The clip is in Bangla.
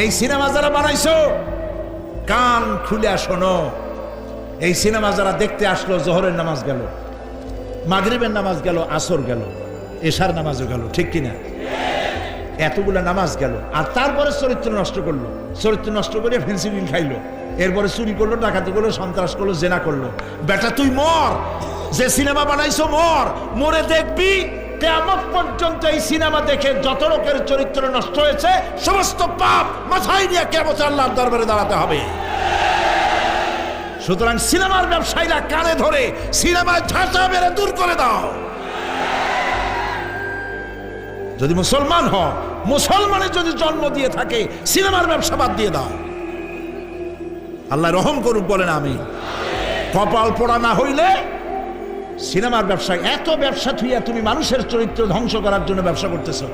এই সিনেমা যারা বানাইছো কান খুলে শোনো, এই সিনেমা যারা দেখতে আসলো, জোহরের নামাজ গেল, মাগরিবের নামাজ গেল, আসর গেল, এশার নামাজও গেল, ঠিক কিনা? এতগুলা নামাজ গেল, আর তারপরে চরিত্র নষ্ট করলো, চরিত্র নষ্ট করে ফেন্সিডিল খাইলো, এরপরে চুরি করলো, ডাকাতি করলো, সন্ত্রাস করলো, জেনা করলো। বেটা তুই মর, যে সিনেমা বানাইছো মর, মরে দেখবি কিয়ামত পর্যন্ত এই সিনেমা দেখে যত লোকের চরিত্র নষ্ট হয়েছে সমস্ত পাপ মাথায় নিয়ে কিয়ামত আল্লাহর দরবারে দাঁড়াতে হবে। সুতরাং সিনেমার ব্যবসায়ীরা কানে ধরে সিনেমায় ঝাঁচা মেরে দূর করে দাও। যদি মুসলমান হও, মুসলমানের যদি জন্ম দিয়ে থাকে, সিনেমার ব্যবসা বাদ দিয়ে দাও। আল্লাহ রহম করুক, বলেন আমি। কপাল পোড়া না হইলে সিনেমার ব্যবসা, এত ব্যবসা থুইয়া তুমি মানুষের চরিত্র ধ্বংস করার জন্য ব্যবসা করতেছো।